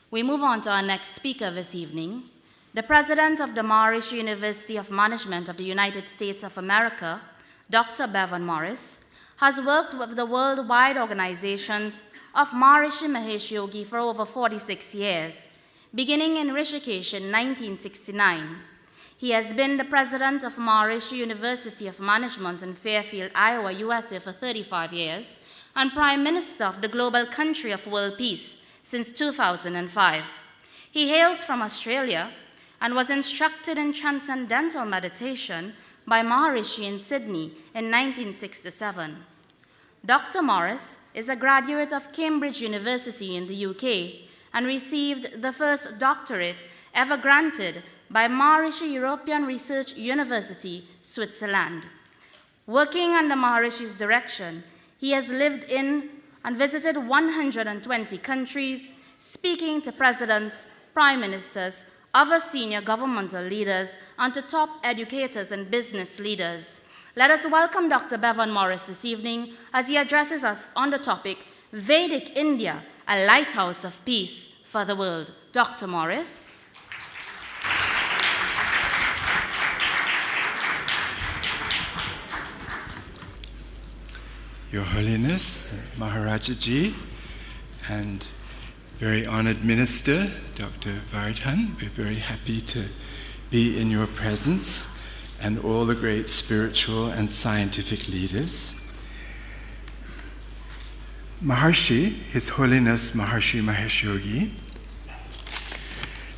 We move on to our next speaker this evening. The president of the Maharishi University of Management of the United States of America, Dr. Bevan Morris, has worked with the worldwide organizations of Maharishi Mahesh Yogi for over 46 years, beginning in Rishikesh in 1969. He has been the president of Maharishi University of Management in Fairfield, Iowa, USA for 35 years, and prime minister of the global country of world peace since 2005. He hails from Australia and was instructed in transcendental meditation by Maharishi in Sydney in 1967. Dr. Morris is a graduate of Cambridge University in the UK and received the first doctorate ever granted by Maharishi European Research University, Switzerland. Working under Maharishi's direction, he has lived in and visited 120 countries, speaking to presidents, prime ministers, other senior governmental leaders, and to top educators and business leaders. Let us welcome Dr. Bevan Morris this evening as he addresses us on the topic, Vedic India, a lighthouse of peace for the world. Dr. Morris. Your Holiness, Maharajaji, and very honored Minister, Dr. Vardhan, we're very happy to be in your presence, and all the great spiritual and scientific leaders. Maharishi, His Holiness Maharishi Mahesh Yogi,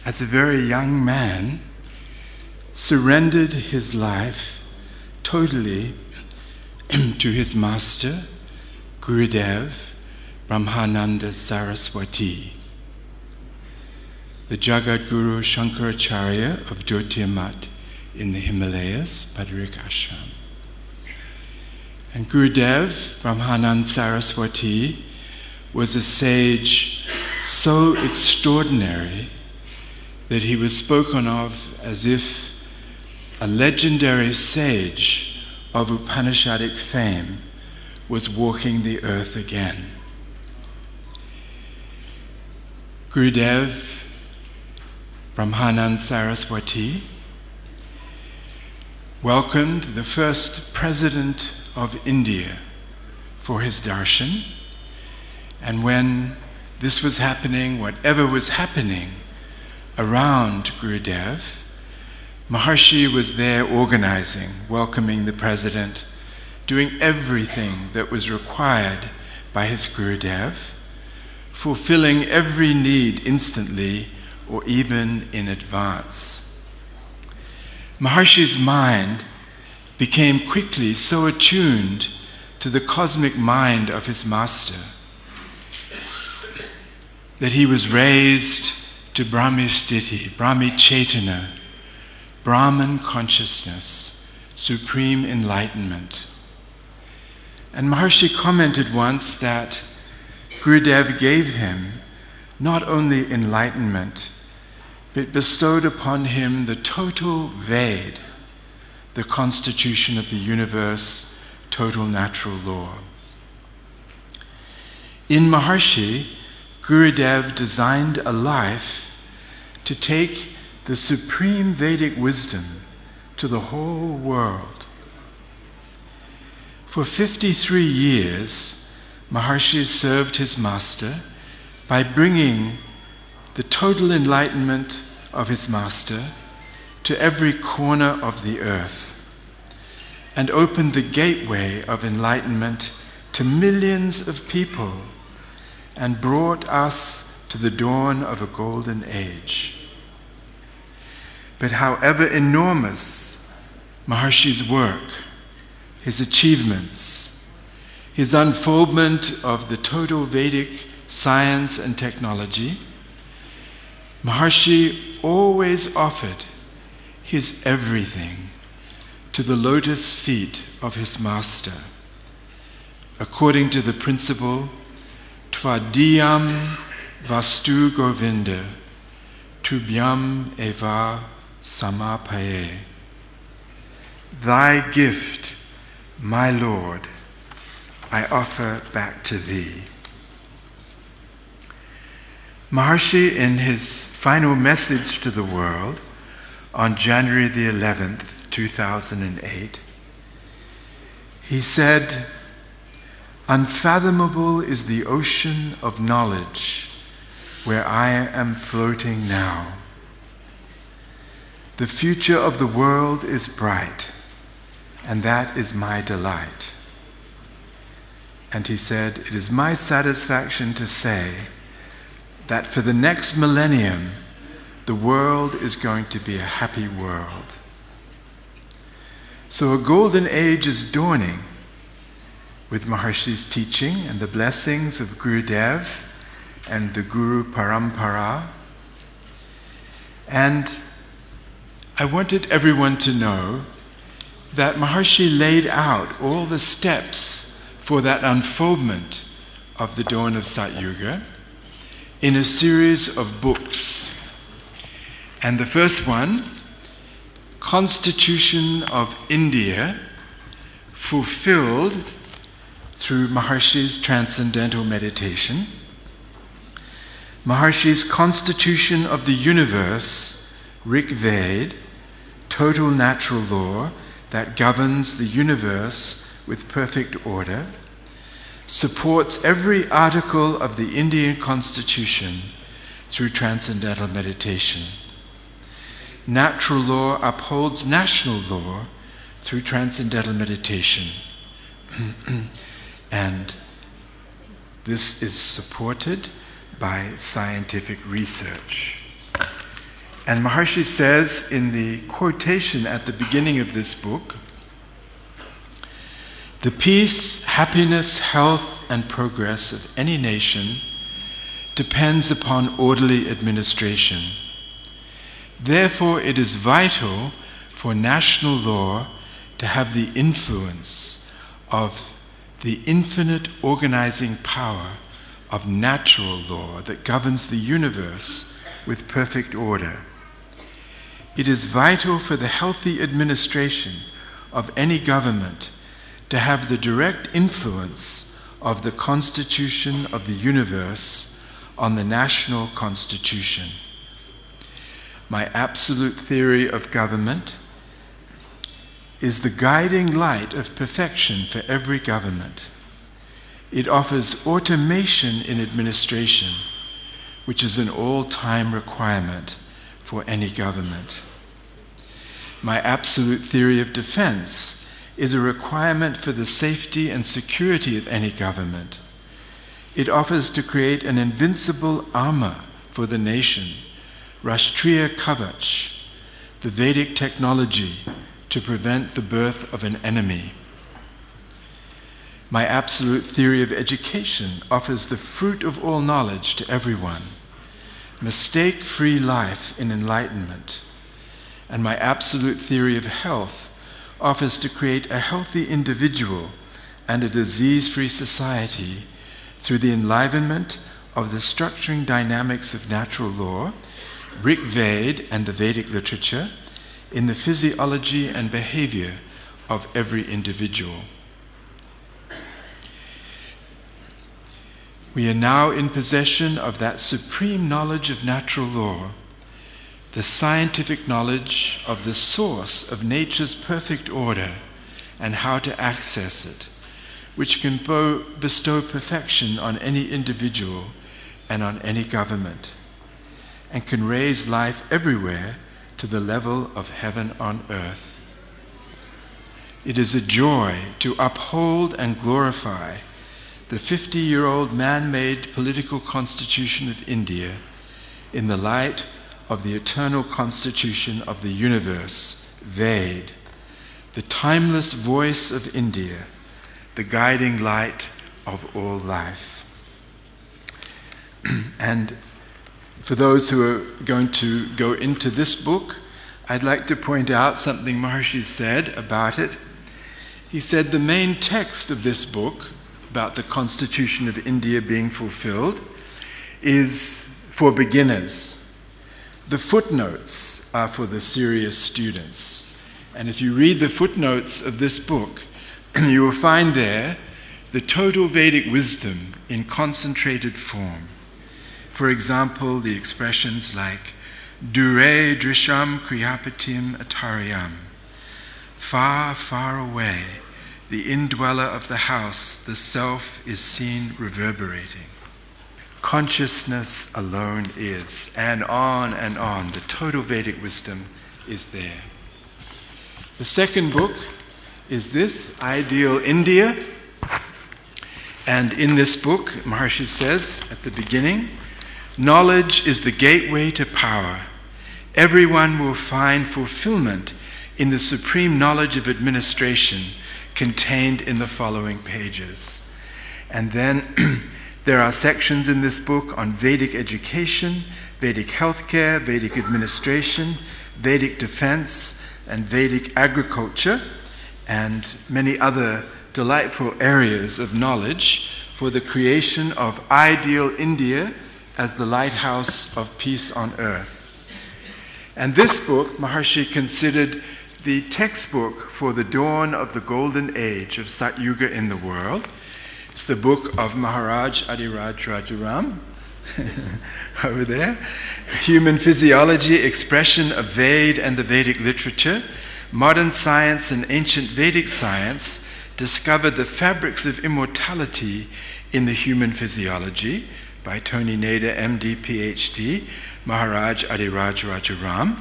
as a very young man, surrendered his life totally to his master, Gurudev Brahmananda Saraswati, the Jagat Guru Shankaracharya of Jyotirmat in the Himalayas, Badarik Ashram. And Gurudev Brahmananda Saraswati was a sage so extraordinary that he was spoken of as if a legendary sage of Upanishadic fame was walking the earth again. Gurudev Brahmananda Saraswati welcomed the first president of India for his darshan, and when this was happening, whatever was happening around Gurudev, Maharishi was there organizing, welcoming the president, doing everything that was required by his Gurudev, fulfilling every need instantly or even in advance. Maharishi's mind became quickly so attuned to the cosmic mind of his master that he was raised to Brahmisthiti, Brahmi Chaitana, Brahman consciousness, supreme enlightenment. And Maharishi commented once that Gurudev gave him not only enlightenment, but bestowed upon him the total Veda, the constitution of the universe, total natural law. In Maharishi, Gurudev designed a life to take the supreme Vedic wisdom to the whole world. For 53 years, Maharishi served his master by bringing the total enlightenment of his master to every corner of the earth and opened the gateway of enlightenment to millions of people and brought us to the dawn of a golden age. But however enormous Maharishi's work, his achievements, his unfoldment of the total Vedic science and technology, Maharishi always offered his everything to the lotus feet of his master, according to the principle Tvadiyam Vastu Govinda Tubhyam Eva Samapaye. Thy gift, my Lord, I offer back to thee. Maharishi, in his final message to the world on January the 11th, 2008, he said, "Unfathomable is the ocean of knowledge where I am floating now. The future of the world is bright, and that is my delight." And he said, "It is my satisfaction to say that for the next millennium, the world is going to be a happy world." So a golden age is dawning with Maharishi's teaching and the blessings of Gurudev and the Guru Parampara. And I wanted everyone to know that Maharishi laid out all the steps for that unfoldment of the dawn of Satyuga in a series of books. And the first one, Constitution of India, fulfilled through Maharishi's transcendental meditation. Maharishi's Constitution of the Universe, Rig Veda, total natural law that governs the universe with perfect order, supports every article of the Indian Constitution through transcendental meditation. Natural law upholds national law through transcendental meditation. And this is supported by scientific research. And Maharishi says in the quotation at the beginning of this book, "The peace, happiness, health, and progress of any nation depends upon orderly administration. Therefore, it is vital for national law to have the influence of the infinite organizing power of natural law that governs the universe with perfect order. It is vital for the healthy administration of any government to have the direct influence of the constitution of the universe on the national constitution. My absolute theory of government is the guiding light of perfection for every government. It offers automation in administration, which is an all-time requirement for any government. My absolute theory of defense is a requirement for the safety and security of any government. It offers to create an invincible armor for the nation, Rashtriya Kavach, the Vedic technology to prevent the birth of an enemy. My absolute theory of education offers the fruit of all knowledge to everyone, mistake-free life in enlightenment. And my absolute theory of health offers to create a healthy individual and a disease-free society through the enlivenment of the structuring dynamics of natural law, Rig Veda and the Vedic literature, in the physiology and behavior of every individual. We are now in possession of that supreme knowledge of natural law, the scientific knowledge of the source of nature's perfect order and how to access it, which can bestow perfection on any individual and on any government, and can raise life everywhere to the level of heaven on earth. It is a joy to uphold and glorify the 50-year-old man-made political constitution of India in the light of the eternal constitution of the universe, Veda, the timeless voice of India, the guiding light of all life. And for those who are going to go into this book, I'd like to point out something Maharishi said about it. He said the main text of this book, about the Constitution of India being fulfilled, is for beginners. The footnotes are for the serious students. And if you read the footnotes of this book, you will find there the total Vedic wisdom in concentrated form For example, the expressions like Dure Drisham Kriyapatim Ataryam, far, far away, the indweller of the house, the self is seen reverberating. Consciousness alone is, and on, the total Vedic wisdom is there. The second book is this, Ideal India. And in this book, Maharishi says at the beginning, knowledge is the gateway to power. Everyone will find fulfillment in the supreme knowledge of administration contained in the following pages. And then there are sections in this book on Vedic education, Vedic healthcare, Vedic administration, Vedic defense, and Vedic agriculture, and many other delightful areas of knowledge for the creation of Ideal India as the lighthouse of peace on earth. And this book, Maharishi considered the textbook for the dawn of the golden age of Satyuga in the world. It's the book of Maharaj Adiraj Rajaram, over there. Human Physiology, Expression of Veda and the Vedic Literature. Modern science and ancient Vedic science discovered the fabrics of immortality in the human physiology by Tony Nader, MD, PhD, Maharaj Adiraj Rajaram.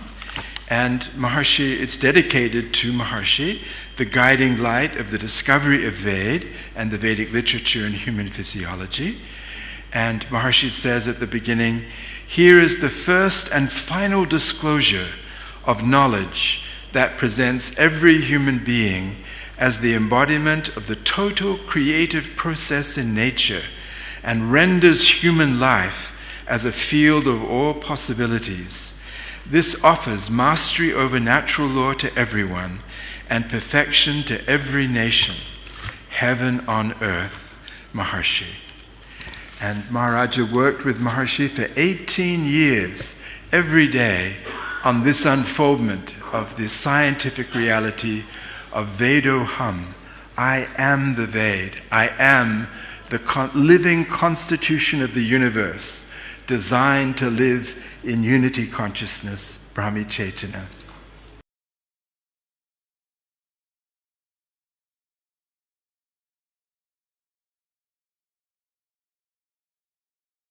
And Maharishi, it's dedicated to Maharishi, the guiding light of the discovery of Veda and the Vedic literature and human physiology. And Maharishi says at the beginning, here is the first and final disclosure of knowledge that presents every human being as the embodiment of the total creative process in nature and renders human life as a field of all possibilities. This offers mastery over natural law to everyone and perfection to every nation. Heaven on earth, Maharishi. And Maharaja worked with Maharishi for 18 years, every day, on this unfoldment of the scientific reality of Vedoham. I am the Ved. I am the living constitution of the universe, designed to live in unity consciousness, Brahmi Chaitanya.